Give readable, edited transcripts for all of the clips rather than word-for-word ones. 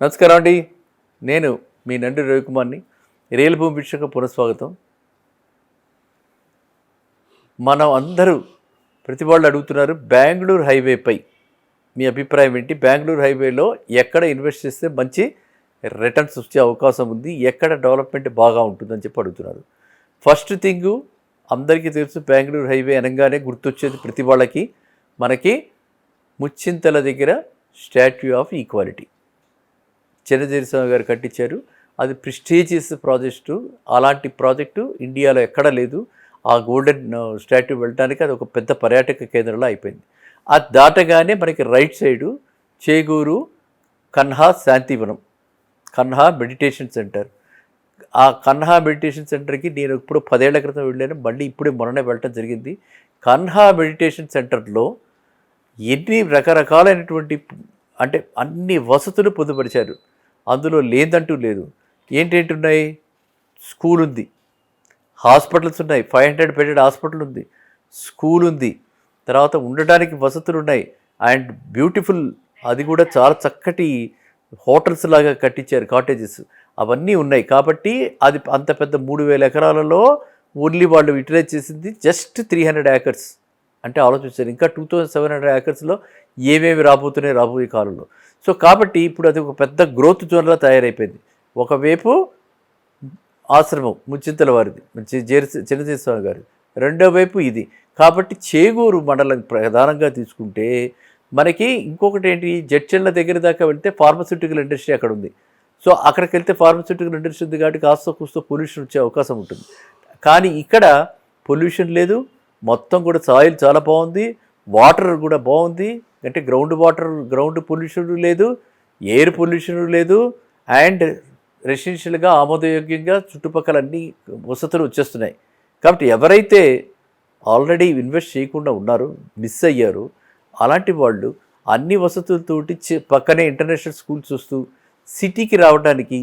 నమస్కారం అండి. నేను మీ నండి రవికుమార్ని. రియల్ భూమి వీక్షకు పునఃస్వాగతం. మనం అందరూ ప్రతి వాళ్ళు అడుగుతున్నారు, బెంగళూరు హైవేపై మీ అభిప్రాయం ఏంటి? బెంగళూరు హైవేలో ఎక్కడ ఇన్వెస్ట్ చేస్తే మంచి రిటర్న్స్ వచ్చే అవకాశం ఉంది, ఎక్కడ డెవలప్మెంట్ బాగా ఉంటుందని చెప్పి అడుగుతున్నారు. ఫస్ట్ థింగు అందరికీ తెలుసు, బెంగళూరు హైవే అనగానే గుర్తొచ్చేది ప్రతి వాళ్ళకి మనకి ముచ్చింతల దగ్గర స్టాట్యూ ఆఫ్ ఈక్వాలిటీ చిరంజీవి స్వామి గారు కట్టించారు. అది ప్రెస్టీజియస్ ప్రాజెక్టు. అలాంటి ప్రాజెక్టు ఇండియాలో ఎక్కడా లేదు. ఆ గోల్డెన్ స్టాట్యూ వెళ్ళడానికి అది ఒక పెద్ద పర్యాటక కేంద్రంలో అయిపోయింది. అది దాటగానే మనకి right side Cheguru Kanha Shantivanam, Kanha meditation centre. ఆ కన్హా మెడిటేషన్ సెంటర్కి నేను ఇప్పుడు 10 ఏళ్ల క్రితం వెళ్ళాను, మళ్ళీ ఇప్పుడే మొన్ననే వెళ్ళటం జరిగింది. కన్హా మెడిటేషన్ సెంటర్లో ఎన్ని రకరకాలైనటువంటి అంటే అన్ని వసతులు పొందుపరిచారు. అందులో లేదంటూ లేదు. ఏంటేంటి ఉన్నాయి? స్కూల్ ఉంది, హాస్పిటల్స్ ఉన్నాయి, 500 బెడెడ్ హాస్పిటల్ ఉంది, స్కూల్ ఉంది, తర్వాత ఉండడానికి వసతులు ఉన్నాయి, అండ్ బ్యూటిఫుల్, అది కూడా చాలా చక్కటి హోటల్స్ లాగా కట్టించారు, కాటేజెస్ అవన్నీ ఉన్నాయి. కాబట్టి అది అంత పెద్ద 3000 ఎకరాలలో ఓన్లీ వాళ్ళు యూటిలైజ్ చేసింది జస్ట్ 300 ఏకర్స్. అంటే ఆలోచించారు, ఇంకా 2700 ఏకర్స్లో ఏమేమి రాబోతున్నాయి రాబోయే కాలంలో. సో కాబట్టి ఇప్పుడు అది ఒక పెద్ద గ్రోత్ జోన్లా తయారైపోయింది. ఒకవైపు ఆశ్రమం ముచ్చింతల వారిది, చిరంజీవి స్వామి గారి, రెండో వైపు ఇది. కాబట్టి చేగూరు మండలం ప్రధానంగా తీసుకుంటే మనకి ఇంకొకటి ఏంటి, జడ్చెళ్ళ దగ్గర దాకా వెళ్తే ఫార్మస్యూటికల్ ఇండస్ట్రీ అక్కడ ఉంది. సో అక్కడికి వెళ్తే ఫార్మస్యూటికల్ ఇండస్ట్రీ ఉంది కాబట్టి కాస్త కూస్తో పొల్యూషన్ వచ్చే అవకాశం ఉంటుంది. కానీ ఇక్కడ పొల్యూషన్ లేదు, మొత్తం కూడా సాయిల్ చాలా బాగుంది, వాటర్ కూడా బాగుంది. అంటే గ్రౌండ్ పొల్యూషన్ లేదు, ఎయిర్ పొల్యూషన్ లేదు, అండ్ రెసిడెన్షియల్గా ఆమోదయోగ్యంగా చుట్టుపక్కల అన్ని వసతులు వచ్చేస్తున్నాయి. కాబట్టి ఎవరైతే ఆల్రెడీ ఇన్వెస్ట్ చేయకుండా ఉన్నారో, మిస్ అయ్యారో, అలాంటి వాళ్ళు అన్ని వసతులతోటి పక్కనే ఇంటర్నేషనల్ స్కూల్స్ చూస్తూ సిటీకి రావడానికి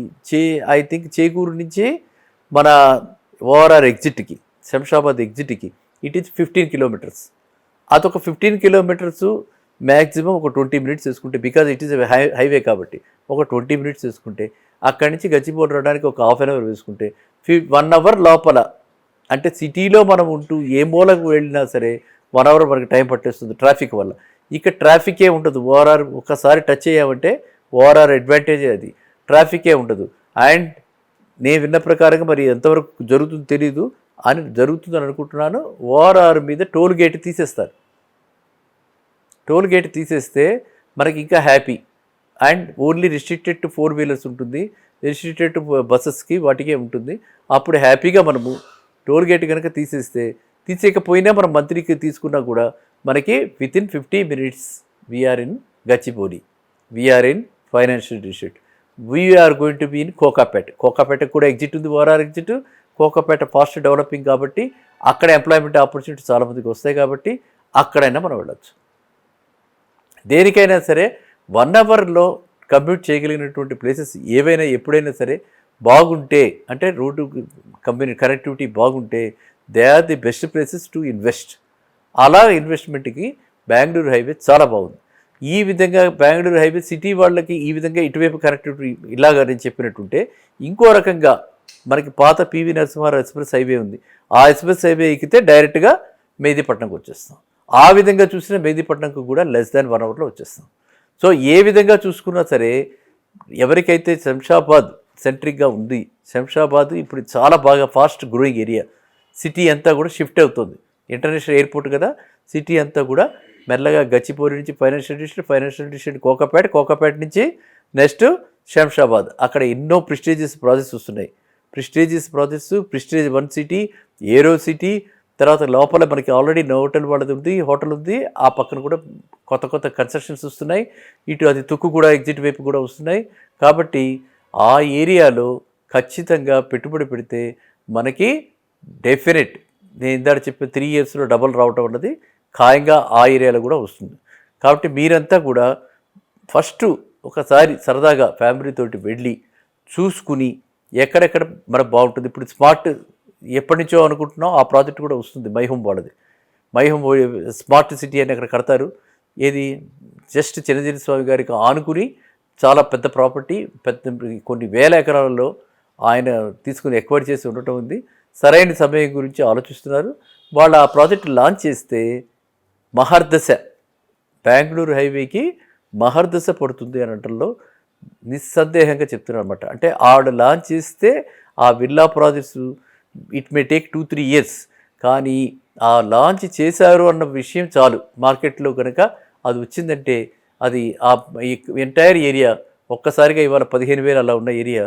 ఐ థింక్ చేకూరు నుంచి మన ఓఆర్ఆర్ ఎగ్జిట్కి, శంషాబాద్ ఎగ్జిట్కి ఇట్ ఈజ్ 15 కిలోమీటర్స్. అదొక 15 కిలోమీటర్స్ మ్యాక్సిమం ఒక 20 మినిట్స్ తీసుకుంటే, బికాజ్ ఇట్ ఈస్ హైవే కాబట్టి ఒక 20 మినిట్స్ తీసుకుంటే, అక్కడి నుంచి గచ్చిబౌలి రావడానికి ఒక ½ అన్ అవర్ వేసుకుంటే 1 అవర్ లోపల, అంటే సిటీలో మనం ఉంటూ ఏ మూలకు వెళ్ళినా సరే 1 అవర్ మనకి టైం పట్టేస్తుంది ట్రాఫిక్ వల్ల. ఇక్కడ ట్రాఫికే ఉండదు. ఓఆర్ఆర్ ఒకసారి టచ్ అయ్యామంటే ఓఆర్ఆర్ అడ్వాంటేజే అది, ట్రాఫికే ఉండదు. అండ్ నేను విన్న ప్రకారంగా మరి ఎంతవరకు జరుగుతుందో తెలీదు, అని జరుగుతుందని అనుకుంటున్నాను, ఓఆర్ఆర్ మీద టోల్ గేట్ తీసేస్తారు. టోల్ గేట్ తీసేస్తే మనకి ఇంకా happy. And only restricted to 4 wheelers ఉంటుంది, రిస్ట్రిక్టెడ్ టు బస్సెస్కి వాటికే ఉంటుంది. అప్పుడు హ్యాపీగా మనము టోల్ గేట్ కనుక తీసేయకపోయినా మనం మంత్రికి తీసుకున్నా కూడా మనకి within 50 minutes we are in Gachibowli, we are in financial district, we are going to be in Kokapet కూడా ఎగ్జిట్ ఉంది, ORR exit. Kokapet fast developing కాబట్టి అక్కడ ఎంప్లాయ్మెంట్ ఆపర్చునిటీ చాలామందికి వస్తాయి, కాబట్టి అక్కడైనా మనం వెళ్ళచ్చు. దేనికైనా సరే 1 అవర్లో కమ్యూట్ చేయగలిగినటువంటి ప్లేసెస్ ఏవైనా ఎప్పుడైనా సరే బాగుంటే, అంటే రోడ్డు కనెక్టివిటీ బాగుంటే, they are the best places to invest. అలా ఇన్వెస్ట్మెంట్కి బెంగళూరు హైవే చాలా బాగుంది. ఈ విధంగా బెంగళూరు హైవే సిటీ వాళ్ళకి ఈ విధంగా ఇటువైపు కనెక్టివిటీ ఇలాగా నేను చెప్పినట్టుంటే, ఇంకో రకంగా మనకి పాత పివి నరసింహారావు ఎక్స్ప్రెస్ హైవే ఉంది. ఆ ఎక్స్ప్రెస్ హైవే ఎక్కితే డైరెక్ట్గా మెహదీపట్నంకి వచ్చేస్తాం. ఆ విధంగా చూసిన మెహదీపట్నంకు కూడా లెస్ దాన్ 1 అవర్లో వచ్చేస్తాం. సో ఏ విధంగా చూసుకున్నా సరే, ఎవరికైతే శంషాబాద్ సెంట్రిక్గా ఉంది, శంషాబాద్ ఇప్పుడు చాలా బాగా ఫాస్ట్ గ్రోయింగ్ ఏరియా, సిటీ అంతా కూడా షిఫ్ట్ అవుతుంది, ఇంటర్నేషనల్ ఎయిర్పోర్ట్ కదా, సిటీ అంతా కూడా మెల్లగా గచ్చిబౌలి నుంచి ఫైనాన్షియల్ డిస్ట్రిక్ట్ కోకాపేట నుంచి నెక్స్ట్ శంషాబాద్, అక్కడ ఎన్నో ప్రెస్టీజియస్ ప్రాజెక్ట్స్ వస్తున్నాయి. ప్రెస్టీజియస్ ప్రెస్టీజ్ 1 సిటీ, ఏరో సిటీ, తర్వాత లోపల మనకి ఆల్రెడీ హోటల్ వాళ్ళది ఉంది, హోటల్ ఉంది, ఆ పక్కన కూడా కొత్త కన్స్ట్రక్షన్స్ వస్తున్నాయి. ఇటు అది తుక్కు కూడా ఎగ్జిట్ వైపు కూడా వస్తున్నాయి. కాబట్టి ఆ ఏరియాలో ఖచ్చితంగా పెట్టుబడి పెడితే మనకి డెఫినెట్, నేను ఇందాక చెప్పిన 3 ఇయర్స్లో డబల్ రావటం అన్నది ఖాయంగా ఆ ఏరియాలో కూడా వస్తుంది. కాబట్టి మీరంతా కూడా ఫస్ట్ ఒకసారి సరదాగా ఫ్యామిలీతోటి వెళ్ళి చూసుకుని ఎక్కడెక్కడ మనకు బాగుంటుంది. ఇప్పుడు స్మార్ట్ ఎప్పటి నుంచో అనుకుంటున్నాం, ఆ ప్రాజెక్ట్ కూడా వస్తుంది, మైహోమ్ వాళ్ళది. మైహోమ్ స్మార్ట్ సిటీ అని అక్కడ కడతారు. ఏది జస్ట్ చిరంజీవి స్వామి గారికి ఆనుకుని చాలా పెద్ద ప్రాపర్టీ, పెద్ద కొన్ని వేల ఎకరాలలో ఆయన తీసుకుని ఎక్వైర్ చేసి ఉండటం ఉంది. సరైన సమయం గురించి ఆలోచిస్తున్నారు. వాళ్ళు ఆ ప్రాజెక్ట్ లాంచ్ చేస్తే మహర్దశ, బెంగళూరు హైవేకి మహర్దశ పడుతుంది అనటంలో నిస్సందేహంగా చెప్తున్నారు అనమాట. అంటే ఆవిడ లాంచ్ చేస్తే ఆ villa projects it may take 2-3 years, కానీ ఆ లాంచ్ చేశారు అన్న విషయం చాలు. మార్కెట్లో కనుక అది వచ్చిందంటే అది ఆ ఎంటైర్ ఏరియా ఒక్కసారిగా ఇవాళ 15,000 అలా ఉన్న ఏరియా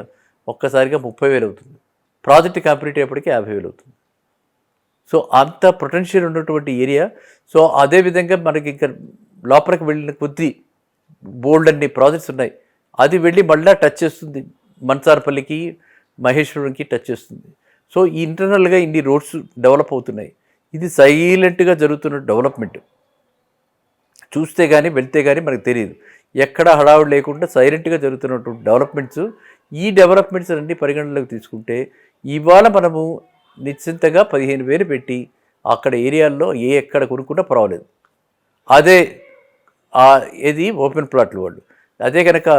ఒక్కసారిగా 30,000 అవుతుంది. ప్రాజెక్ట్ కంప్లీట్ అయ్యేప్పటికీ 50,000 అవుతుంది. సో అంత పొటెన్షియల్ ఉన్నటువంటి ఏరియా. సో అదేవిధంగా మనకి ఇంకా లోపలికి వెళ్ళిన కొద్దీ బోల్డ్ అన్ని ప్రాజెక్ట్స్ ఉన్నాయి. అది వెళ్ళి మళ్ళీ టచ్ చేస్తుంది, మన్సార్పల్లికి, మహేశ్వరంకి టచ్ చేస్తుంది. సో ఈ ఇంటర్నల్గా ఇన్ని రోడ్స్ డెవలప్ అవుతున్నాయి. ఇది సైలెంట్గా జరుగుతున్న డెవలప్మెంట్. చూస్తే కానీ వెళ్తే కానీ మనకు తెలియదు. ఎక్కడ హడావుడి లేకుండా సైలెంట్గా జరుగుతున్నటువంటి డెవలప్మెంట్స్. ఈ డెవలప్మెంట్స్ అన్ని పరిగణనలోకి తీసుకుంటే ఇవాళ మనము నిశ్చింతగా 15,000 పెట్టి అక్కడ ఏరియాల్లో ఎక్కడ కొనుక్కున్నా పర్వాలేదు. అదే ఏది ఓపెన్ ప్లాట్లు వాళ్ళు, అదే కనుక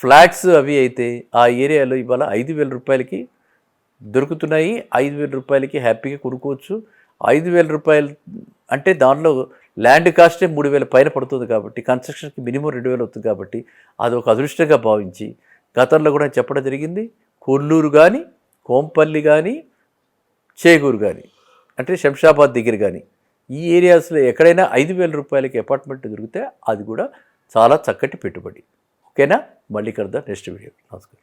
ఫ్లాట్స్ అవి అయితే ఆ ఏరియాలో ఇవాళ 5,000 రూపాయలకి దొరుకుతున్నాయి. 5,000 రూపాయలకి హ్యాపీగా కొనుక్కోవచ్చు. 5,000 రూపాయలు అంటే దానిలో ల్యాండ్ కాస్టే 3,000 పైన పడుతుంది కాబట్టి, కన్స్ట్రక్షన్కి మినిమం 2,000 అవుతుంది కాబట్టి అది ఒక అదృష్టంగా భావించి గతంలో కూడా చెప్పడం జరిగింది. కొల్లూరు కానీ, కోంపల్లి కానీ, చేగూరు కానీ, అంటే శంషాబాద్ దగ్గర కానీ ఈ ఏరియాస్లో ఎక్కడైనా 5,000 రూపాయలకి అపార్ట్మెంట్ దొరికితే అది కూడా చాలా చక్కటి పెట్టుబడి. ఓకేనా? మళ్ళీ కలుద్దాం నెక్స్ట్ వీడియో. నమస్కారం.